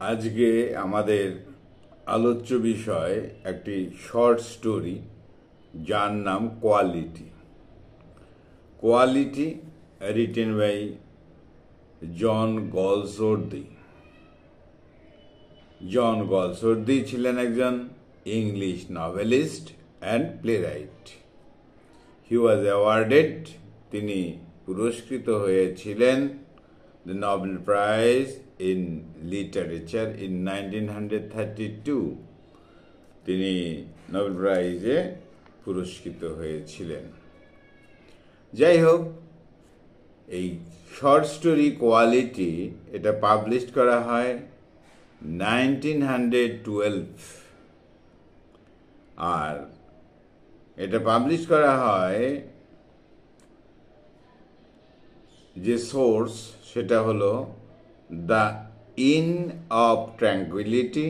আজকে আমাদের আলোচ্য বিষয় একটি শর্ট স্টোরি যার নাম quality. Quality written by John Galsworthy. John Galsworthy ছিলেন একজন English novelist and playwright. He was awarded, তিনি পুরস্কৃত হয়েছিলেন the Nobel Prize in Literature in 1932। তিনি নোবেল প্রাইজে পুরস্কৃত হয়েছিলেন। যাই হোক, এই শর্ট স্টোরি কোয়ালিটি এটা পাবলিশ করা হয় 1912, আর এটা পাবলিশ করা হয় যে সোর্স সেটা হলো the Inn of Tranquillity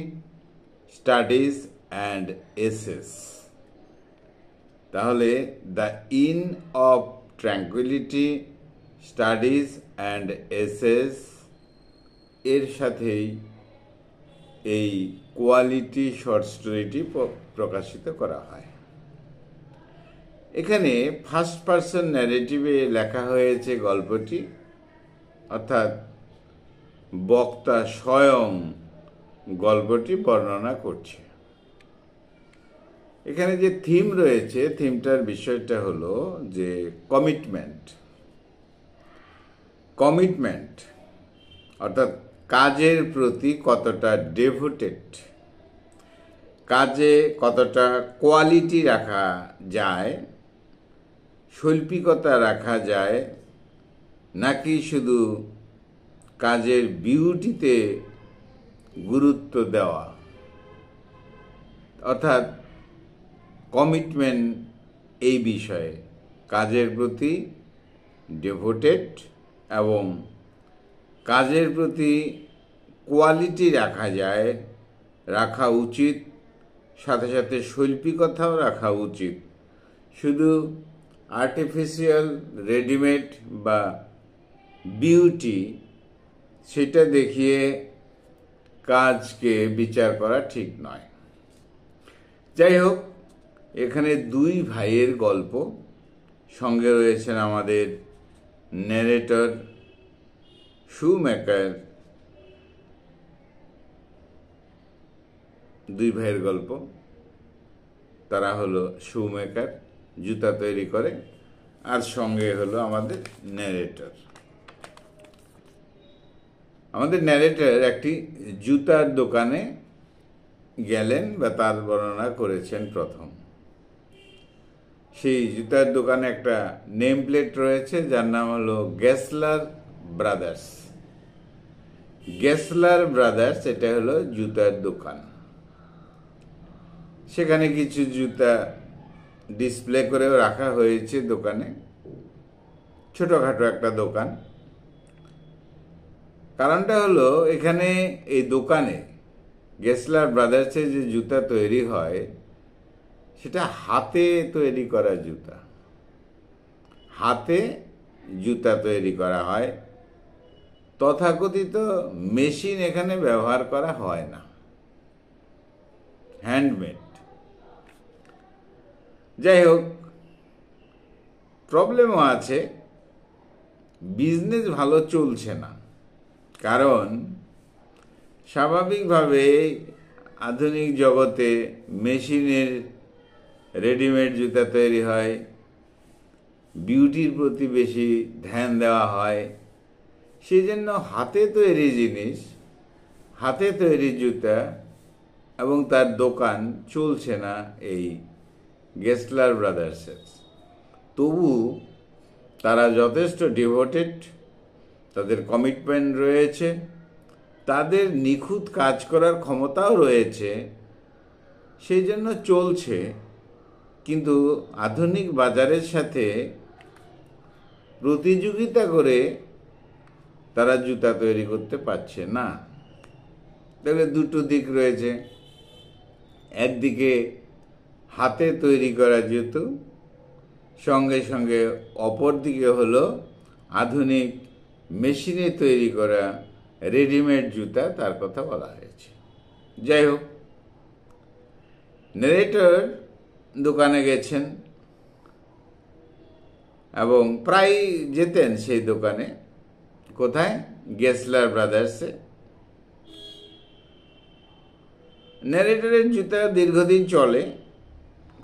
studies and essays. তাহলে the Inn of Tranquillity studies and essays এর সাথেই এই কোয়ালিটি শর্ট স্টোরিটি প্রকাশিত করা হয়। এখানে ফার্স্ট পারসন ন্যারেটিভে লেখা হয়েছে গল্পটি, অর্থাৎ বক্তা স্বয়ং গল্পটি বর্ণনা করছে। এখানে যে থিম রয়েছে, থিমটার বিষয়টা হলো যে কমিটমেন্ট অর্থাৎ কাজের প্রতি কতটা ডেভোটেড, কাজে কতটা কোয়ালিটি রাখা যায়, শৈল্পিকতা রাখা যায়, নাকি শুধু কাজের বিউটিতে গুরুত্ব দেওয়া। অর্থাৎ কমিটমেন্ট এই বিষয়ে কাজের প্রতি ডেভোটেড এবং কাজের প্রতি কোয়ালিটি রাখা উচিত, সাথে সাথে শৈল্পিকতাও রাখা উচিত। শুধু আর্টিফিশিয়াল রেডিমেড বা বিউটি সেটা দেখিয়ে কাজকে বিচার করা ঠিক নয়। যাই হোক, এখানে দুই ভাইয়ের গল্প, সঙ্গে রয়েছেন আমাদের ন্যারেটর শুমেকার। দুই ভাইয়ের গল্প, তারা হলো শুমেকার, জুতা তৈরি করে, আর সঙ্গে হলো আমাদের ন্যারেটর। আমাদের ন্যারেটর একটি জুতার দোকানে গেলেন বা তার বর্ণনা করেছেন প্রথম। সেই জুতার দোকানে একটা নেম প্লেট রয়েছে যার নাম হলো গেসলার ব্রাদার্স। গেসলার ব্রাদার্স এটা হলো জুতার দোকান। সেখানে কিছু জুতা ডিসপ্লে করেও রাখা হয়েছে দোকানে, ছোটখাটো একটা দোকান। কারণটা হলো এখানে এই দোকানে গেসলার ব্রাদার্সের যে জুতা তৈরি হয় সেটা হাতে তৈরি করা জুতা। হাতে জুতা তৈরি করা হয়, তথাকথিত মেশিন এখানে ব্যবহার করা হয় না, হ্যান্ডমেড। যাই হোক, প্রবলেমও আছে, বিজনেস ভালো চলছে না। কারণ স্বাভাবিকভাবে আধুনিক জগতে মেশিনের রেডিমেড জুতা তৈরি হয়, বিউটির প্রতি বেশি ধ্যান দেওয়া হয়। সেই জন্য হাতে তৈরি জিনিস, হাতে তৈরি জুতা এবং তার দোকান চলছে না এই গেসলার ব্রাদার্সের। তবু তারা যথেষ্ট ডিভোটেড, তাদের কমিটমেন্ট রয়েছে, তাদের নিখুঁত কাজ করার ক্ষমতাও রয়েছে, সেই জন্য চলছে। কিন্তু আধুনিক বাজারের সাথে প্রতিযোগিতা করে তারা জুতা তৈরি করতে পারছে না। তাহলে দুটো দিক রয়েছে, একদিকে হাতে তৈরি করা জুতো, সঙ্গে অপর দিকে হলো আধুনিক মেশিনে তৈরি করা রেডিমেড জুতা তার কথা বলা হয়েছে। যাই হোক, ন্যারেটর দোকানে গেছেন এবং প্রায় যেতেন সেই দোকানে। কোথায়? গেসলার ব্রাদার্সে। ন্যারেটরের জুতা দীর্ঘদিন চলে,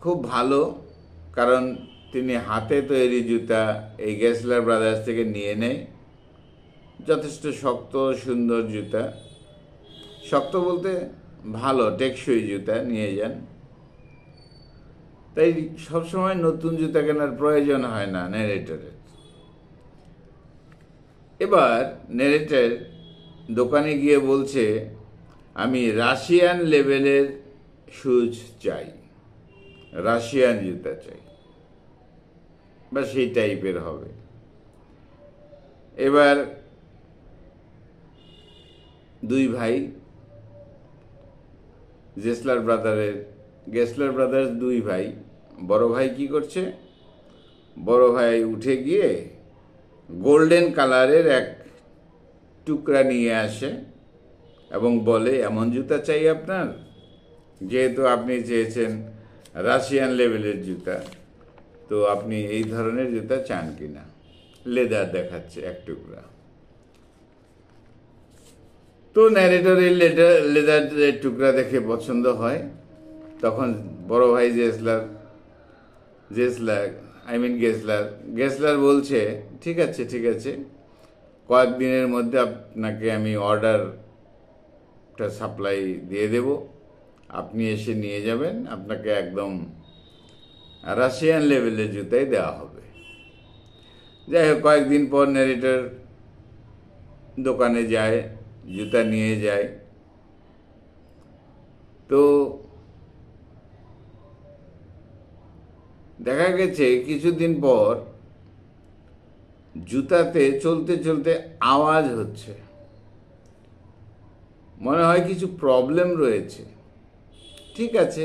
খুব ভালো, কারণ তিনি হাতে তৈরি জুতা এই গেসলার ব্রাদার্স থেকে নিয়ে নেয়। যথেষ্ট শক্ত সুন্দর জুতা, শক্ত বলতে ভালো টেকসই জুতা নিয়ে যান। তাই সবসময় নতুন জুতা কেনার প্রয়োজন হয় না ন্যারেটরের। এবার ন্যারেটর দোকানে গিয়ে বলছে, আমি রাশিয়ান লেভেলের শুজ চাই, রাশিয়ান জুতা চাই, বা সেই টাইপের হবে। এবার দুই ভাই গেসলার ব্রাদার্স দুই ভাই, বড় ভাই কি করছে? বড় ভাই উঠে গিয়ে গোল্ডেন কালারের এক টুকরা নিয়ে আসে এবং বলে, এমন জুতা চাই আপনার, যেহেতু আপনি চেয়েছেন রাশিয়ান লেভেলের জুতা, তো আপনি এই ধরনের জুতা চান কিনা। লেদার দেখাচ্ছে এক টুকরা। তো ন্যারেটরের লেদারের টুকরা দেখে পছন্দ হয়। তখন বড় ভাই গেসলার বলছে, ঠিক আছে, কয়েকদিনের মধ্যে আপনাকে আমি অর্ডারটা সাপ্লাই দিয়ে দেব, আপনি এসে নিয়ে যাবেন, আপনাকে একদম রাশিয়ান লেভেলের জুতাই দেওয়া হবে। যাই হোক, কয়েকদিন পর ন্যারেটর দোকানে যায়, জুতা নিয়ে যায়। তো দেখা গেছে কিছুদিন পর জুতাতে চলতে চলতে আওয়াজ হচ্ছে, মনে হয় কিছু প্রবলেম রয়েছে। ঠিক আছে,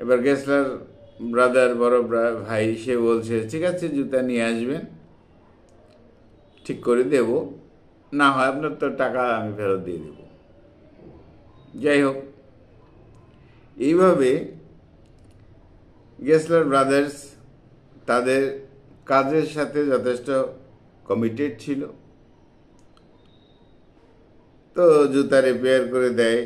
এবার গেসলার ব্রাদার, বড় ভাই, সে বলছে, ঠিক আছে, জুতা নিয়ে আসবেন, ঠিক করে দেব, না হয় আপনার তো টাকা আমি ফেরত দিয়ে দেব। যাই হোক, এইভাবে গেসলার ব্রাদার্স তাদের কাজের সাথে যথেষ্ট কমিটেড ছিল। তো জুতা রিপেয়ার করে দেয়,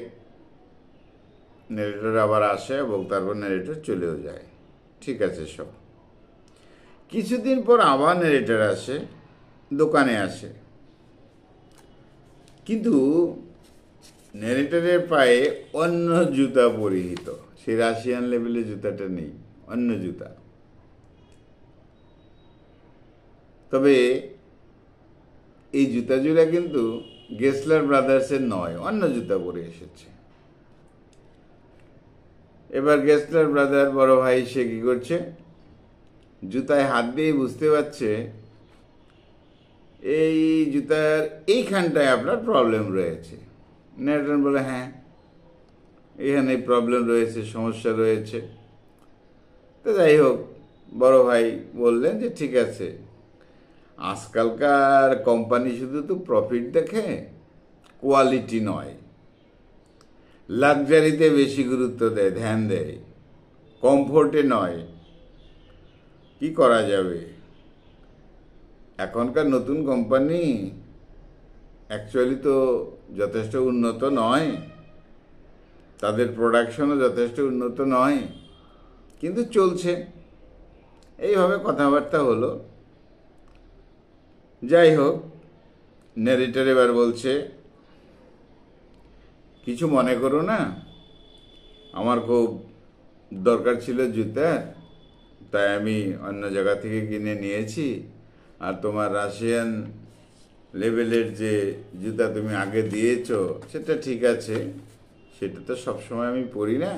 ন্যারেটর আবার আসে এবং তারপর ন্যারেটর চলেও যায়। ঠিক আছে সব। কিছুদিন পর আবার ন্যারেটর আসে, দোকানে আসে, কিন্তু ন্যারেটরের পায়ে অন্য জুতা পরিহিত, সেই রাশিয়ান লেভেলের জুতাটা নেই, অন্য জুতা। তবে এই জুতা জোড়া কিন্তু গেসলার ব্রাদার্সের নয়, অন্য জুতা পরে এসেছে। এবার গেসলার ব্রাদার, বড় ভাই, সে কি করছে? জুতায় হাত দিয়ে বুঝতে পারছে এই জুতার এইখানটায় আপনার প্রবলেম রয়েছে। ন্যারেটর বলে, হ্যাঁ, এখানে প্রবলেম রয়েছে, সমস্যা রয়েছে। তো যাই হোক, বড় ভাই বললেন যে ঠিক আছে, আজকালকার কোম্পানি শুধু তো প্রফিট দেখে, কোয়ালিটি নয়, লাক্সারিতে বেশি গুরুত্ব দেয়, ধ্যান দেয়, কমফোর্টে নয়। কি করা যাবে? এখনকার নতুন কোম্পানি অ্যাকচুয়ালি তো যথেষ্ট উন্নত নয়, তাদের প্রোডাকশনও যথেষ্ট উন্নত নয়, কিন্তু চলছে। এইভাবে কথাবার্তা হলো। যাই হোক, ন্যারেটর এবার বলছে, কিছু মনে করো না, আমার খুব দরকার ছিল জুতার, তাই আমি অন্য জায়গা থেকে কিনে নিয়েছি। আর তোমার রাশিয়ান লেভেলের যে জুতা তুমি আগে দিয়েছো সেটা ঠিক আছে, সেটা তো সবসময় আমি পরি না,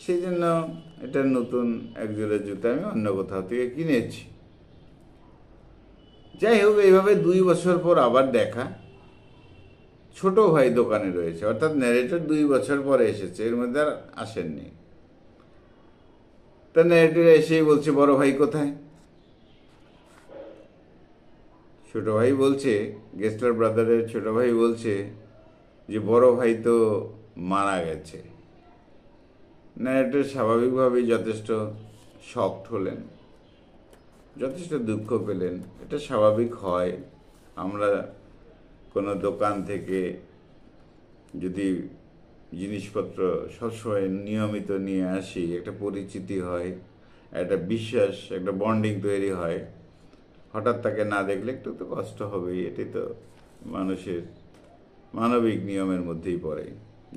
সেই জন্য এটা নতুন এক জোড়া জুতা আমি অন্য কোথাও থেকে কিনেছি। যাই হোক, এইভাবে 2 বছর পর আবার দেখা। ছোট ভাই দোকানে রয়েছে, অর্থাৎ ন্যারেটর 2 বছর পরে এসেছে, এর মধ্যে আর আসেননি। তা ন্যারেটর এসেই বলছে, বড় ভাই কোথায়? ছোট ভাই বলছে, গেসলার ব্রাদারের ছোট ভাই বলছে যে বড় ভাই তো মারা গেছে। ন্যারেটর স্বাভাবিকভাবেই যথেষ্ট শকড হলেন, যথেষ্ট দুঃখ পেলেন। এটা স্বাভাবিক হয়। আমরা কোনো দোকান থেকে যদি জিনিসপত্র সবসময় নিয়মিত নিয়ে আসি, একটা পরিচিতি হয়, একটা বিশ্বাস, একটা বন্ডিং তৈরি হয়। হঠাৎ তাকে না দেখলে একটু তো কষ্ট হবেই, এটাই তো মানুষের মানবিক নিয়মের মধ্যেই পড়ে।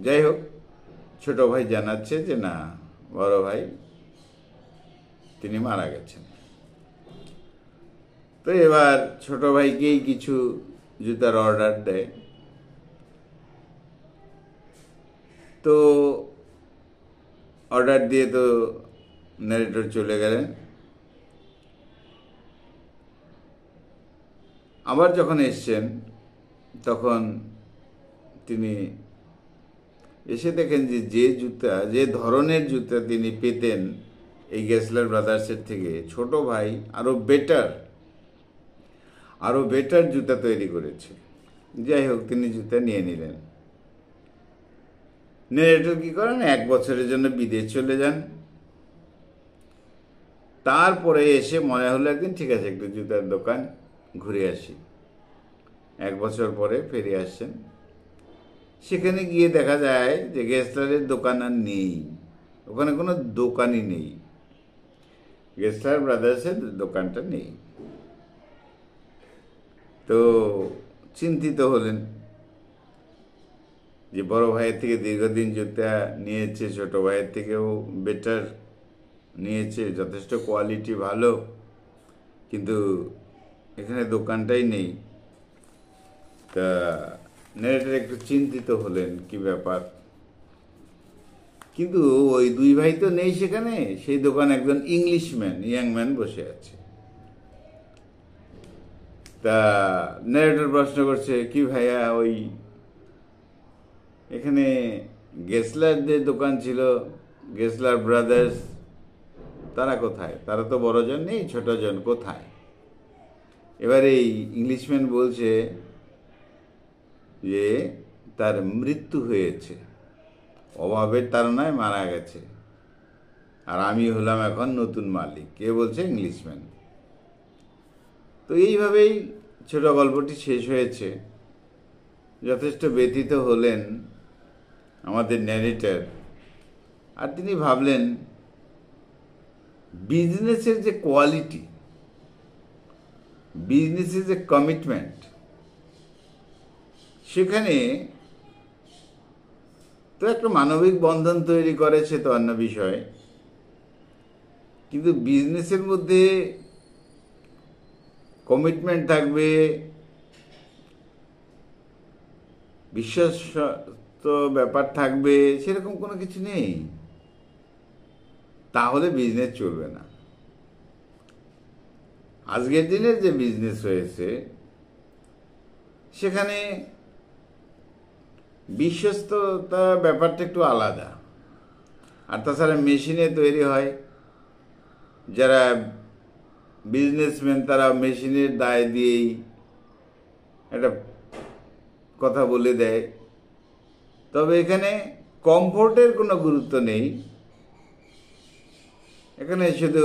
যাই হোক, ছোট ভাই জানাচ্ছে যে না, বড় ভাই তিনি মারা গেছেন। তো এবার ছোট ভাইকেই কিছু জুতার অর্ডার দেয়। তো অর্ডার দিয়ে তো ন্যারেটর চলে গেলেন। আবার যখন এসছেন তখন তিনি এসে দেখেন যে যে ধরনের জুতা তিনি পেতেন এই গেসলার ব্রাদার্সের থেকে, ছোট ভাই আরো বেটার জুতা তৈরি করেছে। যাই হোক, তিনি জুতা নিয়ে নিলেন। ন্যারেটর কি করেন, 1 বছরের জন্য বিদেশ চলে যান। তারপরে এসে মনে হলো একদিন, ঠিক আছে, একটু জুতার দোকান ঘুরে আসি। 1 বছর পরে ফিরে আসছেন। সেখানে গিয়ে দেখা যায় যে গেসলারের দোকান আর নেই, ওখানে কোনো দোকানই নেই, গেসলার ব্রাদার্সের দোকানটা নেই। তো চিন্তিত হলেন যে বড় ভাইয়ের থেকে দীর্ঘদিন জুতা নিয়েছে, ছোট ভাইয়ের থেকেও বেটার নিয়েছে, যথেষ্ট কোয়ালিটি ভালো, কিন্তু এখানে দোকানটাই নেই। তা ন্যারেটর একটু চিন্তিত হলেন, কি ব্যাপার। কিন্তু ওই দুই ভাই তো নেই সেখানে, সেই দোকানে একজন ইয়াং ম্যান বসে আছে। তা ন্যারেটর প্রশ্ন করছে, কি ভাইয়া, ওই এখানে গেসলারদের দোকান ছিল, গেসলার ব্রাদার্স, তারা কোথায়? তারা তো বড়জন নেই, ছোটজন কোথায়? এবার এই ইংলিশম্যান বলছে যে তার মৃত্যু হয়েছে, অভাবের তাড়নায় মারা গেছে, আর আমি হলাম এখন নতুন মালিক। কে বলছে? ইংলিশম্যান। তো এইভাবেই ছোট গল্পটি শেষ হয়েছে। যথেষ্ট ব্যথিত হলেন আমাদের ন্যারেটর, আর তিনি ভাবলেন বিজনেসের যে কোয়ালিটি, বিজনেসের যে কমিটমেন্ট, সেখানে তো একটা মানবিক বন্ধন তৈরি করেছে তো অন্য বিষয়, কিন্তু বিজনেসের মধ্যে কমিটমেন্ট থাকবে, বিশ্বস্ত ব্যাপার থাকবে, সেরকম কোনো কিছু নেই। তাহলে বিজনেস চলবে না। আজকের দিনের যে বিজনেস হয়েছে সেখানে বিশ্বস্ততা ব্যাপারটা একটু আলাদা। আর তাছাড়া মেশিনে তৈরি হয়, যারা বিজনেসম্যান তারা মেশিনের দায় দিয়েই একটা কথা বলে দেয়। তবে এখানে কমফোর্টের কোনো গুরুত্ব নেই, এখানে শুধু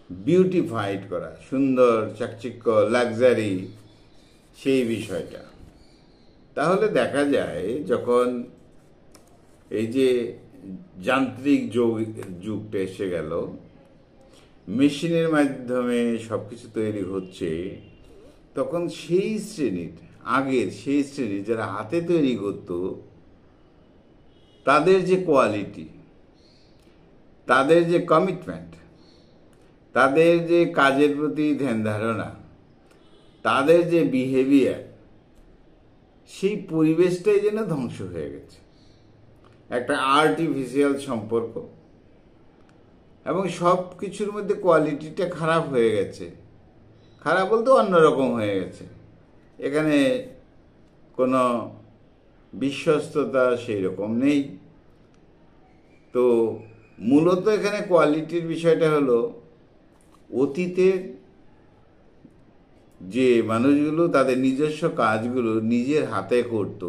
বিউটিফাইড করা, সুন্দর, চাকচিক্য, লাক্সারি, সেই বিষয়টা। তাহলে দেখা যায় যখন এই যে যান্ত্রিক যুগটা এসে গেল, মেশিনের মাধ্যমে সব কিছু তৈরি হচ্ছে, তখন সেই শ্রেণীর যারা হাতে তৈরি করত, তাদের যে কোয়ালিটি, তাদের যে কমিটমেন্ট, তাদের যে কাজের প্রতি ধ্যান ধারণা, তাদের যে বিহেভিয়ার, সেই পরিবেশটাই যেন ধ্বংস হয়ে গেছে। একটা আর্টিফিশিয়াল সম্পর্ক, এবং সব কিছুর মধ্যে কোয়ালিটিটা খারাপ হয়ে গেছে। খারাপ বলতে অন্যরকম হয়ে গেছে। এখানে কোনো বিশ্বস্ততা সেই রকম নেই। তো মূলত এখানে কোয়ালিটির বিষয়টা হলো অতীতের যে মানুষগুলো তাদের নিজস্ব কাজগুলো নিজের হাতে করত,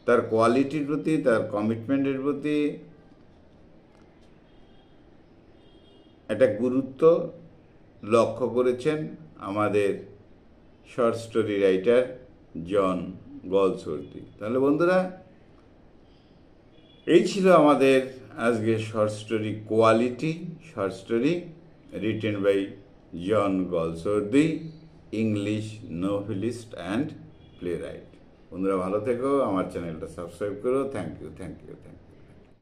তার কোয়ালিটির প্রতি, তার কমিটমেন্টের প্রতি একটা গুরুত্ব লক্ষ্য করেছেন আমাদের short story writer John Galsworthy. তাহলে বন্ধুরা, এই ছিল আমাদের আজকে short story quality, short story written by John Galsworthy, English novelist and playwright. বন্ধুরা ভালো থেকো, আমার চ্যানেলটা সাবস্ক্রাইব করো। Thank you.